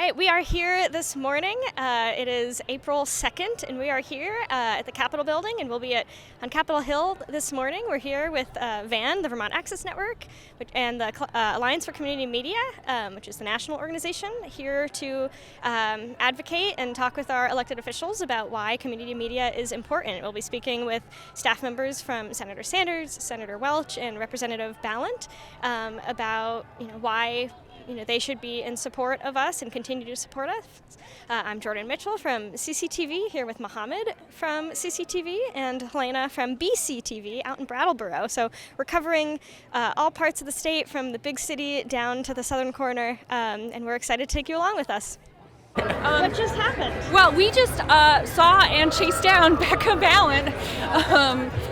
right, we are here this morning. It is April 2nd, and we are here at the Capitol building, and we'll be on Capitol Hill this morning. We're here with VAN, the Vermont Access Network, and the Alliance for Community Media, which is the national organization, here to advocate and talk with our elected officials about why community media is important. We'll be speaking with staff members from Senator Sanders, Senator Welch, and Representative Balint about why they should be in support of us and continue to support us. I'm Jordan Mitchell from CCTV, here with Mohamad from CCTV and Helena from BCTV out in Brattleboro. So we're covering all parts of the state, from the big city down to the southern corner, and we're excited to take you along with us. What just happened? Well, we just saw and chased down Becca Balint,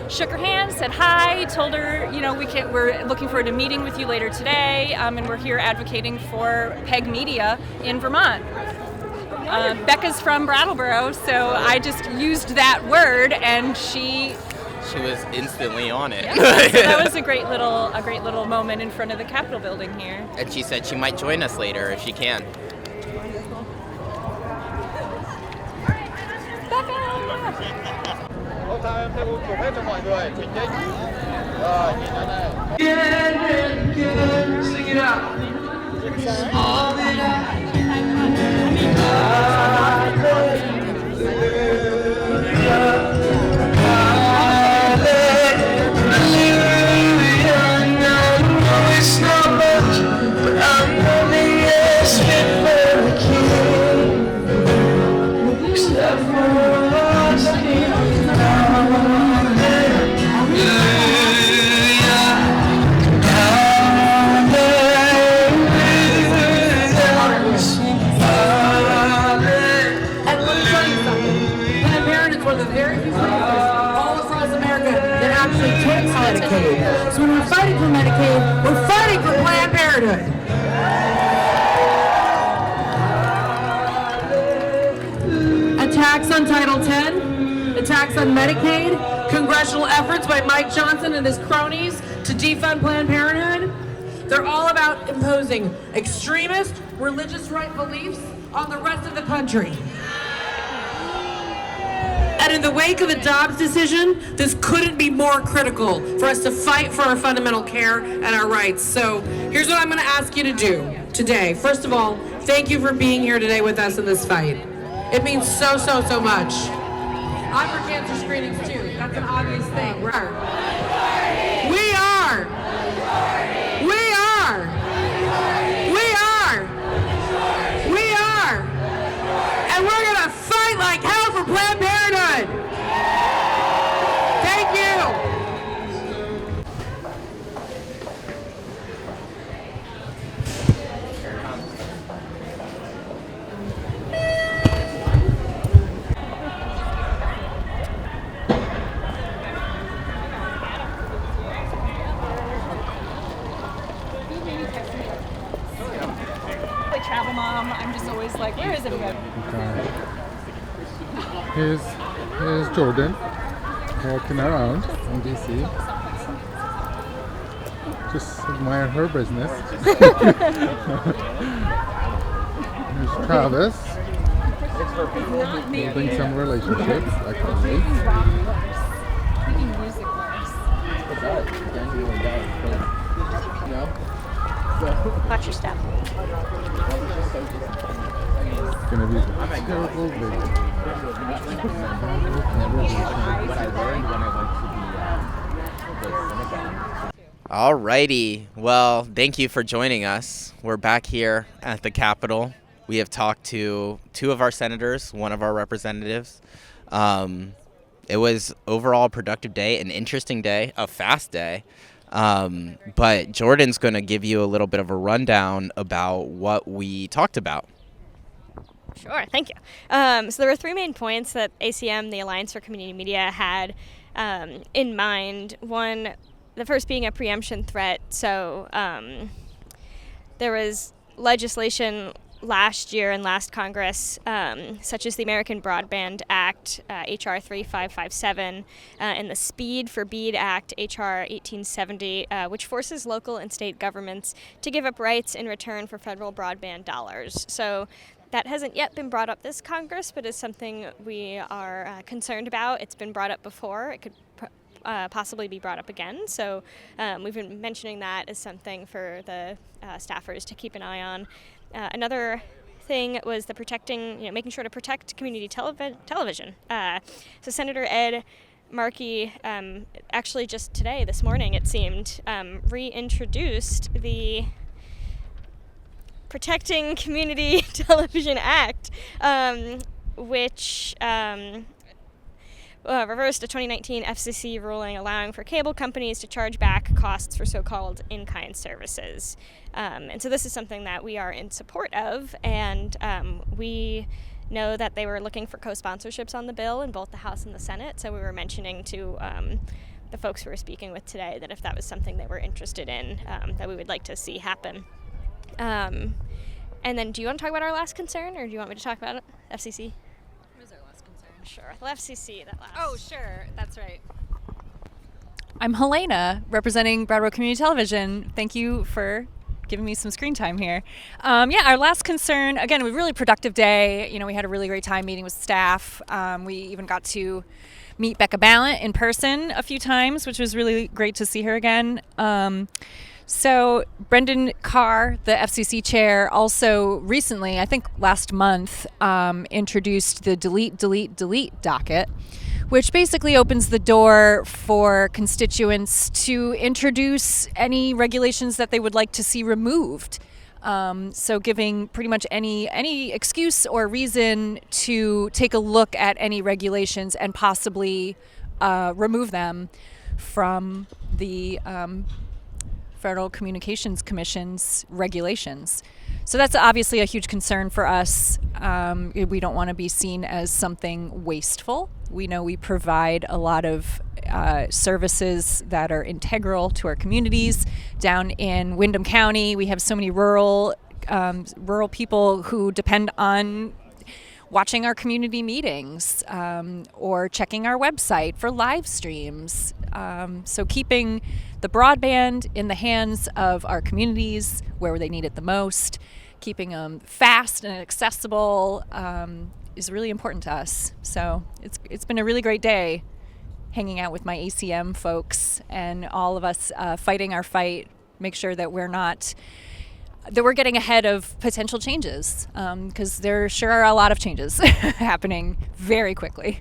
shook her hand, said hi, told her, we're looking forward to meeting with you later today, and we're here advocating for PEG Media in Vermont. Becca's from Brattleboro, so I just used that word, and she was instantly on it. Yeah, so that was a great little moment in front of the Capitol building here. And she said she might join us later if she can. Sing it out. All that it's not much, but I'm only asking for a king. Except for Medicaid. So when we're fighting for Medicaid, we're fighting for Planned Parenthood. Attacks on Title X, attacks on Medicaid, congressional efforts by Mike Johnson and his cronies to defund Planned Parenthood. They're all about imposing extremist religious right beliefs on the rest of the country. And in the wake of the Dobbs decision, this couldn't be more critical for us to fight for our fundamental care and our rights. So here's what I'm going to ask you to do today. First of all, thank you for being here today with us in this fight. It means so much. I'm for cancer screenings too. That's an obvious thing. We are. And we're going to fight like hell for Planned Parenthood. Thank you. Like travel mom, I'm just always like, where is everyone? Here's Jordan walking around in D.C. Just admire her business. Here's Travis building some relationships, actually. Watch your step. It's gonna be a terrible video. Alrighty, well, thank you for joining us. We're back here at the Capitol. We have talked to two of our senators, one of our representatives. It was overall a productive day, an interesting day, a fast day. But Jordan's going to give you a little bit of a rundown about what we talked about. Sure, thank you. So there were three main points that ACM, the Alliance for Community Media, had in mind. One, the first being a preemption threat. So there was legislation last year in last Congress, such as the American Broadband Act, H.R. 3557, and the Speed for BEAD Act, H.R. 1870, which forces local and state governments to give up rights in return for federal broadband dollars. So That hasn't yet been brought up this Congress, but is something we are concerned about. It's been brought up before. It could possibly be brought up again. So we've been mentioning that as something for the staffers to keep an eye on. Another thing was the making sure to protect community television. So Senator Ed Markey, actually just today, this morning it seemed, reintroduced the Protecting Community Television Act, which reversed a 2019 FCC ruling allowing for cable companies to charge back costs for so-called in-kind services. And so this is something that we are in support of, and we know that they were looking for co-sponsorships on the bill in both the House and the Senate, so we were mentioning to the folks who were speaking with today that if that was something they were interested in, that we would like to see happen. And then do you want to talk about our last concern, or do you want me to talk about it? FCC? What is our last concern? Sure. The FCC, that last. Oh, sure. That's right. I'm Helena, representing Brattleboro Community Television. Thank you for giving me some screen time here. Our last concern, again, a really productive day. We had a really great time meeting with staff. We even got to meet Becca Balint in person a few times, which was really great to see her again. So Brendan Carr, the FCC chair, also recently, I think last month, introduced the delete docket, which basically opens the door for constituents to introduce any regulations that they would like to see removed. So giving pretty much any excuse or reason to take a look at any regulations and possibly remove them from the Federal Communications Commission's regulations. So that's obviously a huge concern for us. We don't want to be seen as something wasteful. We know we provide a lot of services that are integral to our communities. Down in Windham County, we have so many rural people who depend on watching our community meetings or checking our website for live streams. So keeping the broadband in the hands of our communities where they need it the most, keeping them fast and accessible is really important to us. So it's been a really great day hanging out with my ACM folks and all of us fighting our fight, make sure that we're getting ahead of potential changes, because there sure are a lot of changes happening very quickly.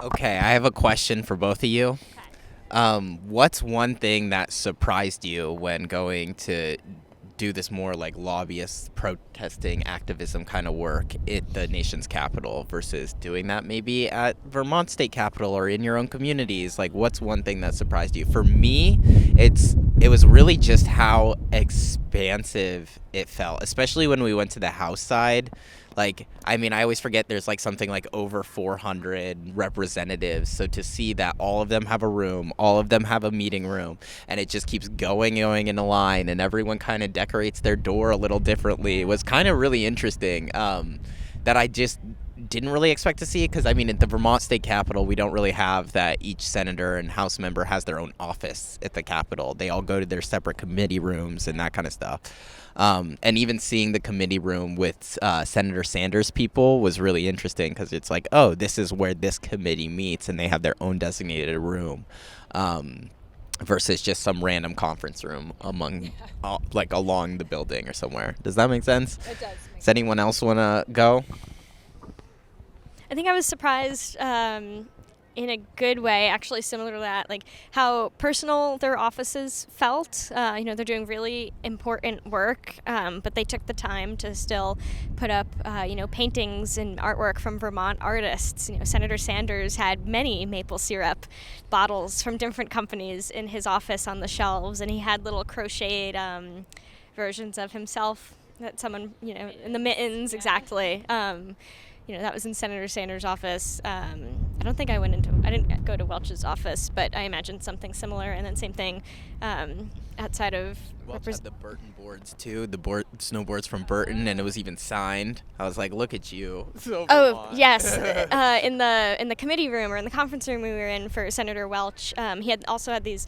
Okay, I have a question for both of you. What's one thing that surprised you when going to do this more like lobbyist protesting activism kind of work at the nation's capital versus doing that maybe at Vermont State Capitol or in your own communities? Like, what's one thing that surprised you? For me, it was really just how expansive it felt, especially when we went to the House side. Like, I mean, I always forget there's like something like over 400 representatives. So to see that all of them have a room, all of them have a meeting room, and it just keeps going in a line, and everyone kind of decorates their door a little differently, was kind of really interesting. That I just didn't really expect to see it, because I mean, at the Vermont State Capitol, we don't really have that each senator and House member has their own office at the Capitol. They all go to their separate committee rooms and that kind of stuff. And even seeing the committee room with Senator Sanders' people was really interesting, because it's like, oh, this is where this committee meets, and they have their own designated room, versus just some random conference room along the building or somewhere. Does that make sense? It does. Does anyone else want to go? I think I was surprised in a good way, actually similar to that, like how personal their offices felt. They're doing really important work, but they took the time to still put up, paintings and artwork from Vermont artists. Senator Sanders had many maple syrup bottles from different companies in his office on the shelves, and he had little crocheted versions of himself that someone, in the mittens, exactly. That was in Senator Sanders' office. I didn't go to Welch's office, but I imagined something similar. And then same thing outside of Welch had the Burton boards too, the snowboards from Burton, and it was even signed. I was like, look at you. Oh, yes. In the committee room or in the conference room we were in for Senator Welch, he had also had these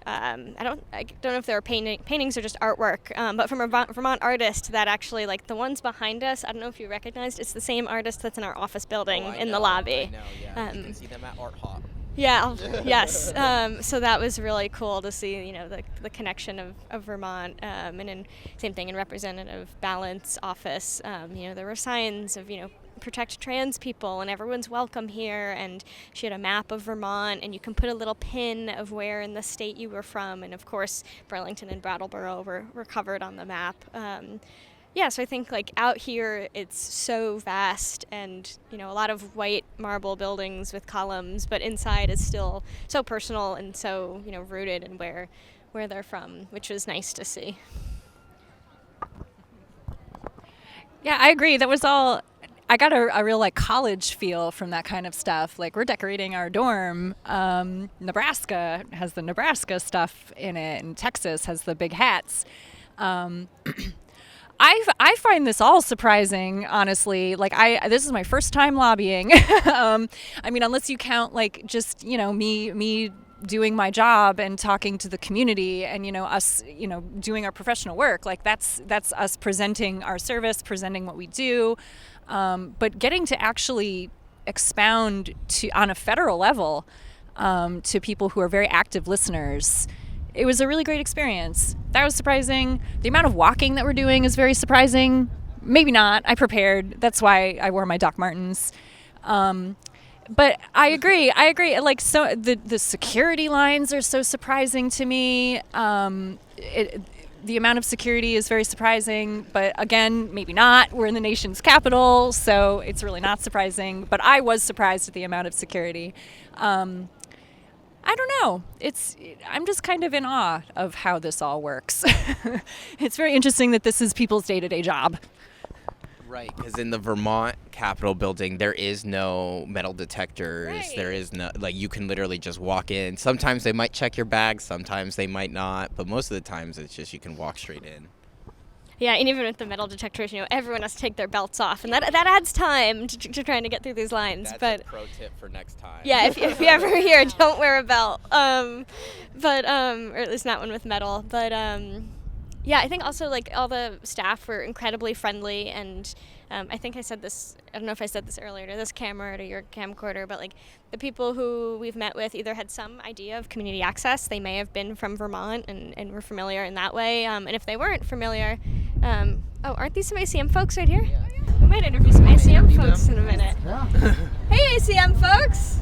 I don't know if they were paintings or just artwork, but from a Vermont artist that actually, like the ones behind us, I don't know if you recognized, it's the same artist that's in our office building in the lobby. I know, yeah. You can see them at Art Hop. Yeah, yes. So that was really cool to see, you know, the connection of Vermont, and then same thing in Representative Balint's office. You know, there were signs of, you know, protect trans people and everyone's welcome here, and she had a map of Vermont, and you can put a little pin of where in the state you were from, and of course Burlington and Brattleboro were covered on the map. Yeah, so I think like out here it's so vast, and you know, a lot of white marble buildings with columns, but inside is still so personal and so, you know, rooted in where they're from, which was nice to see. Yeah, I agree. That was all. I got a real like college feel from that kind of stuff. Like, we're decorating our dorm. Nebraska has the Nebraska stuff in it, and Texas has the big hats. I find this all surprising, honestly. Like, this is my first time lobbying. I mean, unless you count like just, you know, me doing my job and talking to the community, and, you know, us, you know, doing our professional work. Like, that's us presenting our service, presenting what we do. But getting to actually expound on a federal level to people who are very active listeners, it was a really great experience. That was surprising. The amount of walking that we're doing is very surprising. Maybe not. I prepared. That's why I wore my Doc Martens. But I agree. Like, so the security lines are so surprising to me. The amount of security is very surprising, but again, maybe not. We're in the nation's capital, so it's really not surprising. But I was surprised at the amount of security. I don't know. I'm just kind of in awe of how this all works. It's very interesting that this is people's day-to-day job. Right, because in the Vermont Capitol building, there is no metal detectors. Right. There is no, like, you can literally just walk in. Sometimes they might check your bag, sometimes they might not, but most of the times it's just you can walk straight in. Yeah, and even with the metal detectors, you know, everyone has to take their belts off, and that adds time to trying to get through these lines. That's a pro tip for next time. Yeah, if you ever hear, don't wear a belt, or at least not one with metal. But yeah, I think also like all the staff were incredibly friendly, and I think I said this, I don't know if I said this earlier to this camera or to your camcorder, but like the people who we've met with either had some idea of community access, they may have been from Vermont and were familiar in that way, and if they weren't familiar, aren't these some ACM folks right here? Yeah. We might interview some ACM folks in a minute. Yeah. Hey ACM folks!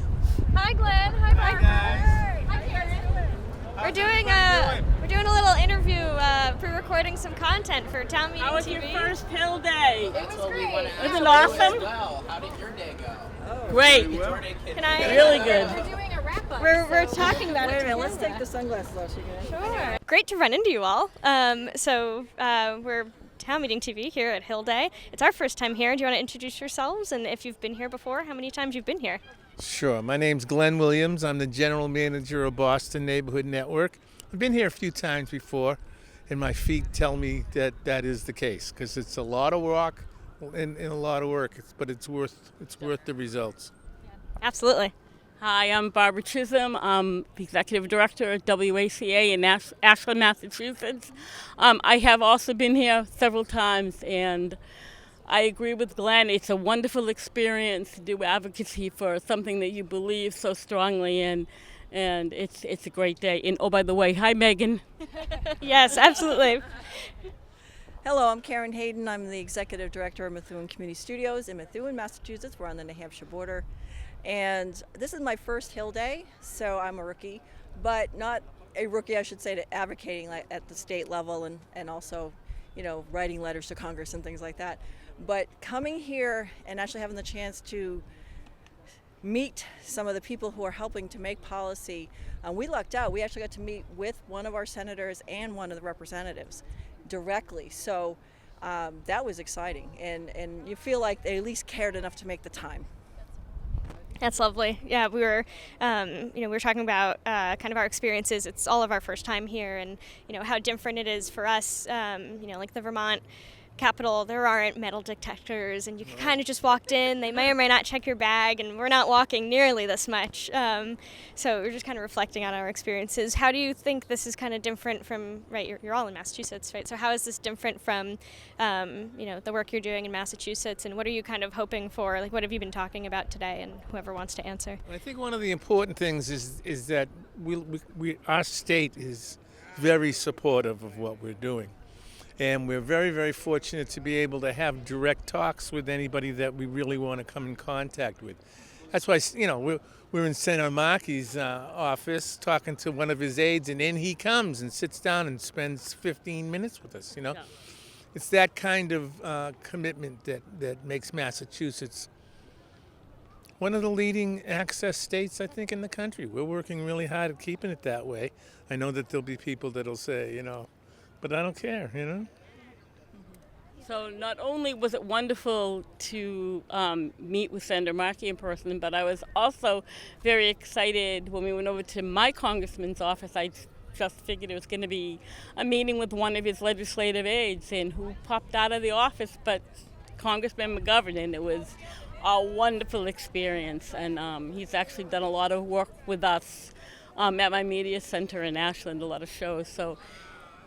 Hi Glenn, hi Mike. Hi Karen. We're doing a little interview, pre-recording some content for Town Meeting TV. How was your first Hill Day? It was great. Was it awesome? Well, how did your day go? Oh, great. Can I? Really good. We're doing a wrap-up. We're talking about it. Wait a minute, let's take the sunglasses off. Sure. Great to run into you all. We're Town Meeting TV here at Hill Day. It's our first time here. Do you want to introduce yourselves, and if you've been here before, how many times you've been here? Sure. My name's Glenn Williams. I'm the general manager of Boston Neighborhood Network. I've been here a few times before, and my feet tell me that that is the case, because it's a lot of walk and a lot of work, but it's worth the results. Absolutely. Hi, I'm Barbara Chisholm. I'm the executive director at WACA in Ashland, Massachusetts. I have also been here several times, and I agree with Glenn. It's a wonderful experience to do advocacy for something that you believe so strongly in, and it's a great day. And oh, by the way, hi Megan. Yes, absolutely. Hello, I'm Karen Hayden. I'm the executive director of Methuen Community Studios in Methuen, Massachusetts. We're on the New Hampshire border. And this is my first Hill Day, so I'm a rookie, but not a rookie, I should say, to advocating at the state level and also, you know, writing letters to Congress and things like that. But coming here and actually having the chance to meet some of the people who are helping to make policy, we lucked out. We actually got to meet with one of our senators and one of the representatives directly. So that was exciting, and you feel like they at least cared enough to make the time. That's lovely. Yeah, we were talking about kind of our experiences. It's all of our first time here, and how different it is for us. Like the Vermont Capitol, there aren't metal detectors, and you can kind of just walked in. They may or may not check your bag, and we're not walking nearly this much. So we're just kind of reflecting on our experiences. How do you think this is kind of different from, right, you're all in Massachusetts, right? So how is this different from, the work you're doing in Massachusetts, and what are you kind of hoping for? Like, what have you been talking about today, and whoever wants to answer? I think one of the important things is that our state is very supportive of what we're doing. And we're very, very fortunate to be able to have direct talks with anybody that we really want to come in contact with. That's why, we're in Senator Markey's office talking to one of his aides, and in he comes and sits down and spends 15 minutes with us, Yeah. It's that kind of commitment that makes Massachusetts one of the leading access states, I think, in the country. We're working really hard at keeping it that way. I know that there'll be people that'll say, but I don't care, So not only was it wonderful to meet with Senator Markey in person, but I was also very excited when we went over to my congressman's office. I just figured it was going to be a meeting with one of his legislative aides, and who popped out of the office but Congressman McGovern, and it was a wonderful experience. And he's actually done a lot of work with us at my media center in Ashland, a lot of shows. So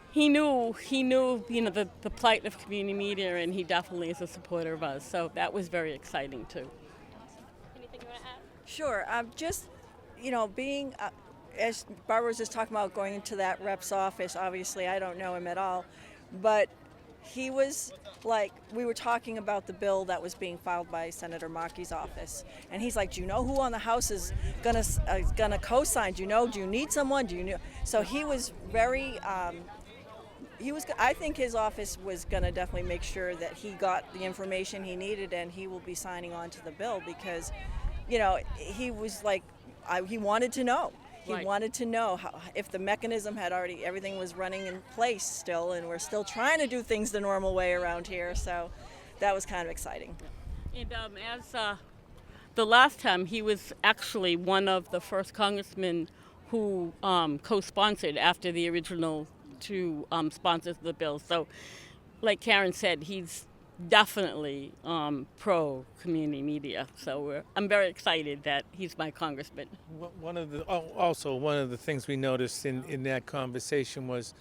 he knew, the plight of community media, and he definitely is a supporter of us. So that was very exciting too. Anything you want to add? Sure. Just, being, as Barbara was just talking about going into that rep's office, obviously I don't know him at all, but he was like, we were talking about the bill that was being filed by Senator Markey's office, and he's like, do you know who on the House is gonna co-sign? Do you need someone? So he was very, I think his office was gonna definitely make sure that he got the information he needed, and he will be signing on to the bill because, he was like, he wanted to know. He wanted to know if the mechanism had already, everything was running in place still, and we're still trying to do things the normal way around here. So that was kind of exciting. And as the last time, he was actually one of the first congressmen who co-sponsored after the original two sponsors of the bill. So like Karen said, he's definitely pro-community media. So I'm very excited that he's my congressman. One of the things we noticed in that conversation was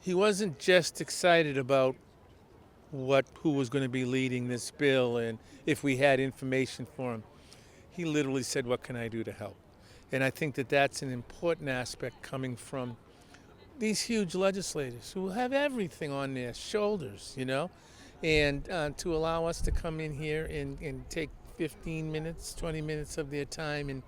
he wasn't just excited about who was going to be leading this bill and if we had information for him. He literally said, what can I do to help? And I think that that's an important aspect coming from these huge legislators who have everything on their shoulders, and to allow us to come in here and take 15 minutes, 20 minutes of their time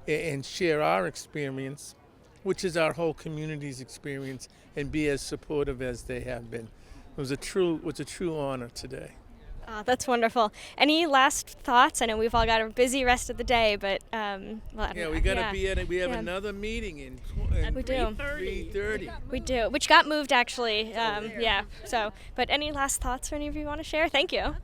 and share our experience, which is our whole community's experience, and be as supportive as they have been. It was a true honor today. Oh, that's wonderful. Any last thoughts? I know we've all got a busy rest of the day, but we got to be at it. We have another meeting in 3:30. We do, which got moved actually. So, but any last thoughts or any of you want to share? Thank you.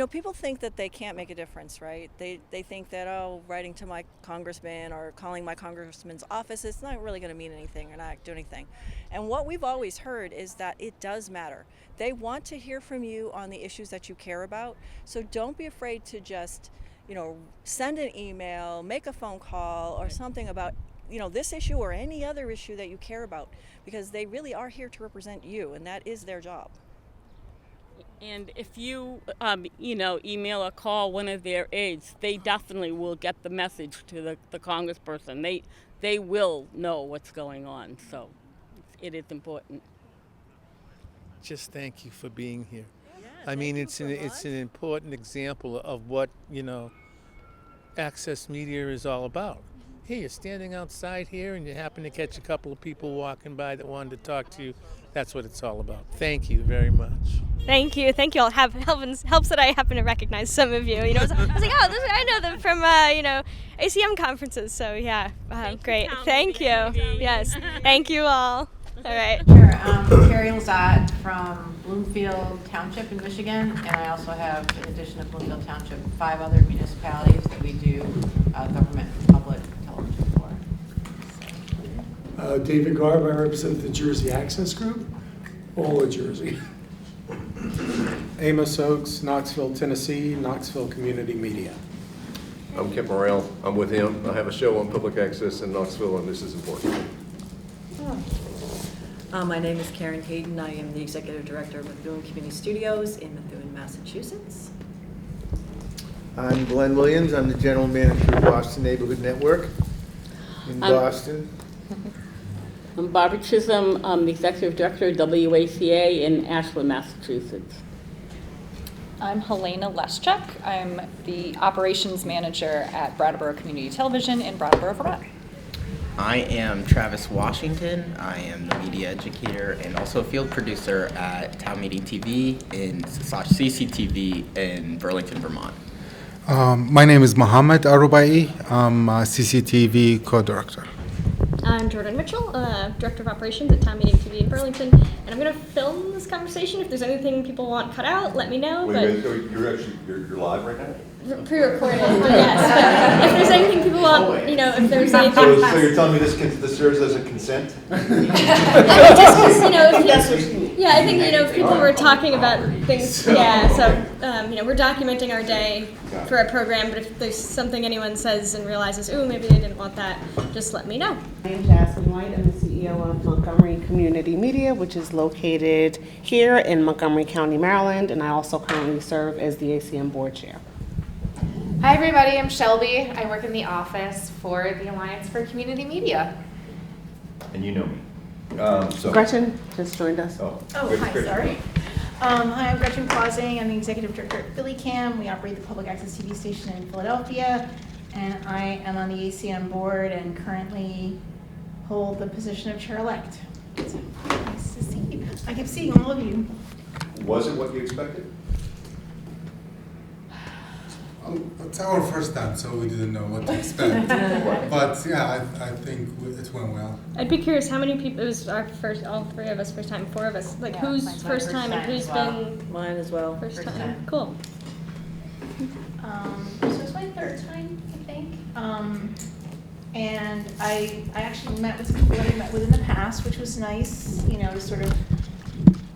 People think that they can't make a difference, right? They think that, writing to my congressman or calling my congressman's office, it's not really going to mean anything or not do anything. And what we've always heard is that it does matter. They want to hear from you on the issues that you care about. So don't be afraid to just, send an email, make a phone call or something about, this issue or any other issue that you care about, because they really are here to represent you, and that is their job. And if you, email or call one of their aides, they definitely will get the message to the congressperson. They will know what's going on, so it is important. Just thank you for being here. I mean, it's an important example of what, access media is all about. Hey, you're standing outside here and you happen to catch a couple of people walking by that wanted to talk to you. That's what it's all about. Thank you very much. Thank you. All helps that I happen to recognize some of you. I was like, I know them from ACM conferences. So yeah, great. Thank you. Yes, thank you all. All right. Sure. I'm Carrie Lazat from Bloomfield Township in Michigan, and I also have, in addition to Bloomfield Township, 5 other municipalities that we do government public television for. David Garb, I represent the Jersey Access Group, all of Jersey. Amos Oaks, Knoxville, Tennessee, Knoxville Community Media. I'm Kent Morrell. I'm with him. I have a show on public access in Knoxville, and this is important. My name is Karen Hayden. I am the Executive Director of Methuen Community Studios in Methuen, Massachusetts. I'm Glenn Williams. I'm the General Manager of Boston Neighborhood Network in Boston. I'm Barbara Chisholm. I'm the Executive Director of WACA in Ashland, Massachusetts. I'm Helena Leschuk. I'm the Operations Manager at Brattleboro Community Television in Brattleboro, Vermont. I am Travis Washington. I am the media educator and also a field producer at Town Meeting TV and CCTV in Burlington, Vermont. My name is Mohamad, AlRubaie. I'm a CCTV co-director. I'm Jordan Mitchell, Director of Operations at Town Meeting TV in Burlington, and I'm going to film this conversation. If there's anything people want cut out, let me know. Wait, you're live right now? Pre-recorded, but yes. But if there's anything people want, if there's anything. So you're telling me this serves as a consent? I think just because, I think, if people were talking about things, so, we're documenting our day for a program, but if there's something anyone says and realizes, ooh, maybe they didn't want that, just let me know. I'm Jasmine White. I'm the CEO of Montgomery Community Media, which is located here in Montgomery County, Maryland, and I also currently serve as the ACM Board Chair. Hi everybody, I'm Shelby. I work in the office for the Alliance for Community Media. And you know me. Gretchen just joined us. Hi, sorry. Hi, I'm Gretchen Clausing. I'm the Executive Director at PhillyCam. We operate the public access TV station in Philadelphia, and I am on the ACM board and currently hold the position of chair-elect. It's nice to see you. I kept seeing all of you. Was it what you expected? It's our first time, so we didn't know what to expect. But yeah, I think it went well. I'd be curious how many people, it was our first, all three of us, first time, four of us, who's first time and who's been? Mine as well. First time. Cool. So it's my third time, I think. And I actually met with some people that I met with in the past, which was nice, to sort of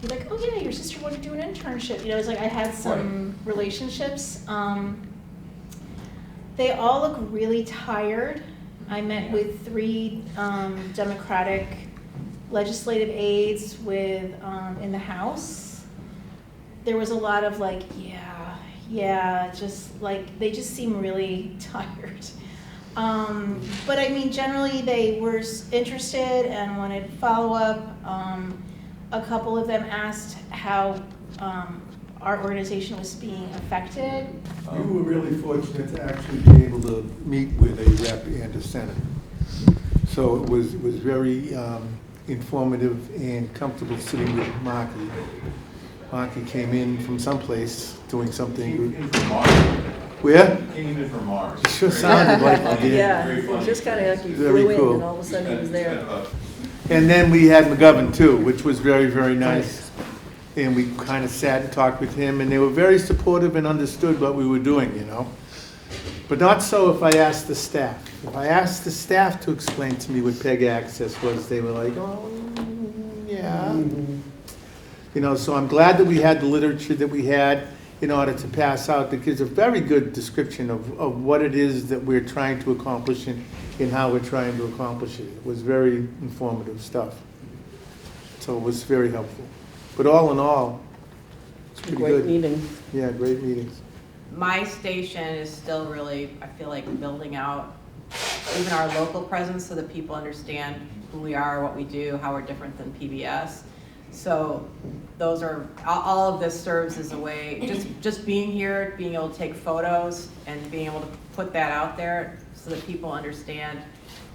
be like, oh yeah, your sister wanted to do an internship. It's like I had some relationships. They all look really tired. I met with 3 Democratic legislative aides in the House. There was a lot of like, just like, they just seem really tired. But I mean, generally they were interested and wanted follow-up. A couple of them asked how our organization was being affected. We were really fortunate to actually be able to meet with a rep and a senator. So it was very informative and comfortable sitting with Marky. Marky came in from someplace doing something. Where? Came in from Mars. It sure sounded like he did. Yeah, it just kind of like he flew in and all of a sudden he was there. And then we had McGovern too, which was very, very nice. And we kind of sat and talked with him, and they were very supportive and understood what we were doing, But not so if I asked the staff. If I asked the staff to explain to me what PEG access was, they were like, oh, yeah. So I'm glad that we had the literature that we had in order to pass out, that gives a very good description of what it is that we're trying to accomplish and how we're trying to accomplish it. It was very informative stuff. So it was very helpful. But all in all, it's pretty good. Great meetings. Yeah, great meetings. My station is still really, I feel like, building out even our local presence so that people understand who we are, what we do, how we're different than PBS. So those are, all of this serves as a way, just being here, being able to take photos and being able to put that out there so that people understand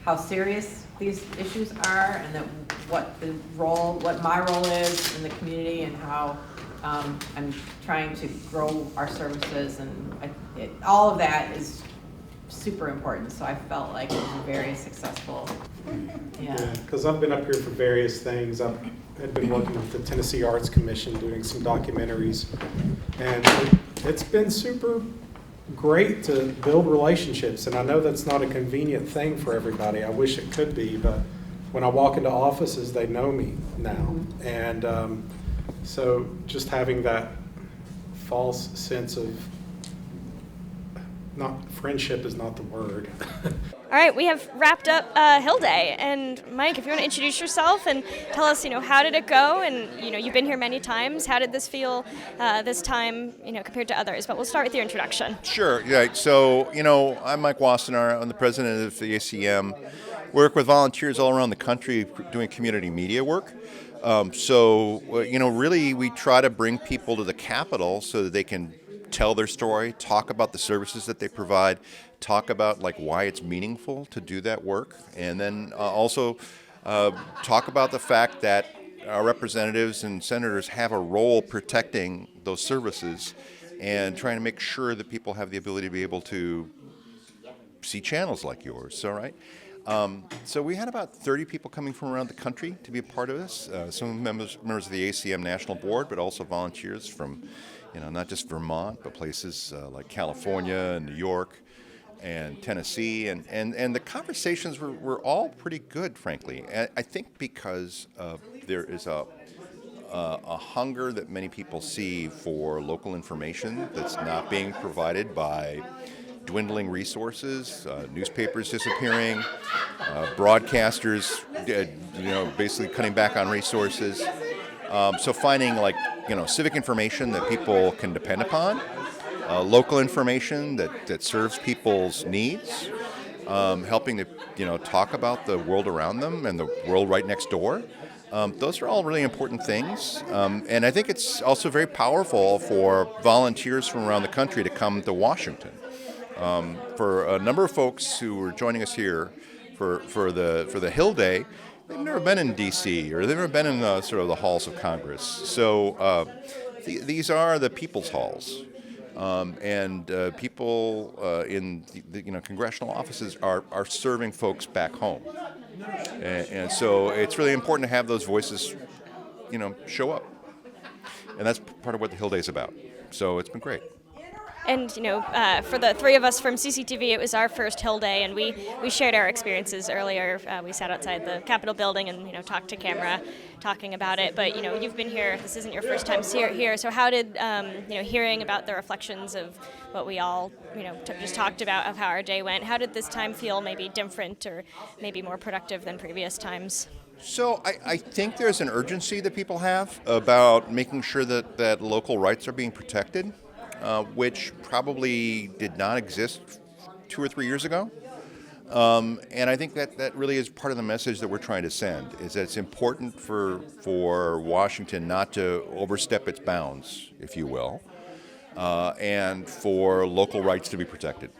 how serious these issues are and that what my role is in the community and how I'm trying to grow our services, and all of that is super important. So I felt like it was very successful. Yeah, because I've been up here for various things. I had been working with the Tennessee Arts Commission doing some documentaries, and it's been super great to build relationships. And I know that's not a convenient thing for everybody. I wish it could be, but when I walk into offices, they know me now. And So just having that false sense of, not friendship is not the word. All right, we have wrapped up Hill Day, and Mike, if you want to introduce yourself and tell us, how did it go? And you've been here many times. How did this feel this time, compared to others? But we'll start with your introduction. Sure. Yeah. So, I'm Mike Wassenaar. I'm the president of the ACM. Work with volunteers all around the country doing community media work. Really, we try to bring people to the Capitol so that they can tell their story, talk about the services that they provide, talk about why it's meaningful to do that work, and then also talk about the fact that our representatives and senators have a role protecting those services and trying to make sure that people have the ability to be able to see channels like yours. All right. So we had about 30 people coming from around the country to be a part of this. Some members of the ACM National Board, but also volunteers from, not just Vermont, but places like California and New York and Tennessee. And the conversations were all pretty good, frankly. And I think because there is a hunger that many people see for local information that's not being provided by dwindling resources, newspapers disappearing, broadcasters, basically cutting back on resources. So finding civic information that people can depend upon, local information that serves people's needs, helping to talk about the world around them and the world right next door. Those are all really important things. And I think it's also very powerful for volunteers from around the country to come to Washington. For a number of folks who are joining us here for the Hill Day, they've never been in D.C. or they've never been in sort of the halls of Congress. So these are the people's halls, and people in the congressional offices are serving folks back home, and so it's really important to have those voices, show up, and that's part of what the Hill Day is about. So it's been great. And, for the three of us from CCTV, it was our first Hill Day, and we shared our experiences earlier. We sat outside the Capitol building and, talked to camera, talking about it. But, you've been here. This isn't your first time here. So how did, hearing about the reflections of what we all, just talked about of how our day went, how did this time feel maybe different or maybe more productive than previous times? So I think there's an urgency that people have about making sure that local rights are being protected. Which probably did not exist 2 or 3 years ago. And I think that really is part of the message that we're trying to send, is that it's important for Washington not to overstep its bounds, if you will, and for local rights to be protected,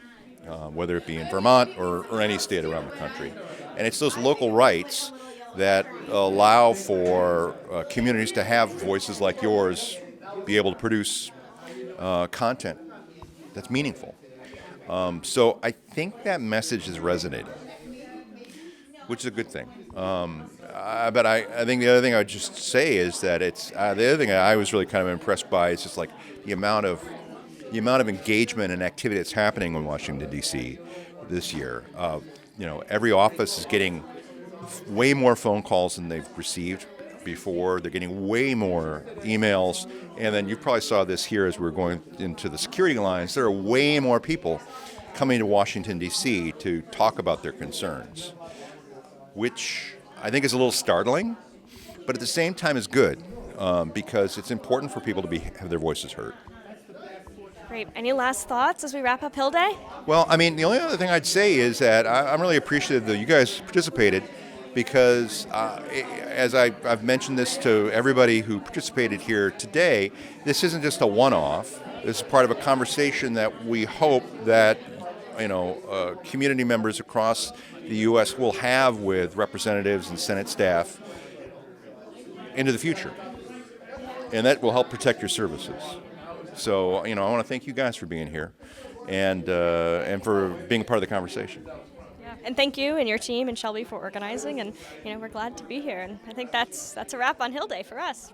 whether it be in Vermont or any state around the country. And it's those local rights that allow for communities to have voices like yours be able to produce content that's meaningful. So I think that message is resonating, which is a good thing. But I think the other thing I would just say is that it's the other thing I was really kind of impressed by is just the amount of engagement and activity that's happening in Washington D.C. this year. Every office is getting way more phone calls than they've received before. They're getting way more emails, and then you probably saw this here as we're going into the security lines. There are way more people coming to Washington, D.C. to talk about their concerns, which I think is a little startling, but at the same time is good because it's important for people to have their voices heard. Great. Any last thoughts as we wrap up Hill Day? Well, the only other thing I'd say is that I'm really appreciative that you guys participated, because as I've mentioned this to everybody who participated here today, this isn't just a one-off. This is part of a conversation that we hope that community members across the U.S. will have with representatives and Senate staff into the future, and that will help protect your services. So I want to thank you guys for being here, and for being a part of the conversation. And thank you and your team and Shelby for organizing, and we're glad to be here. And I think that's a wrap on Hill Day for us.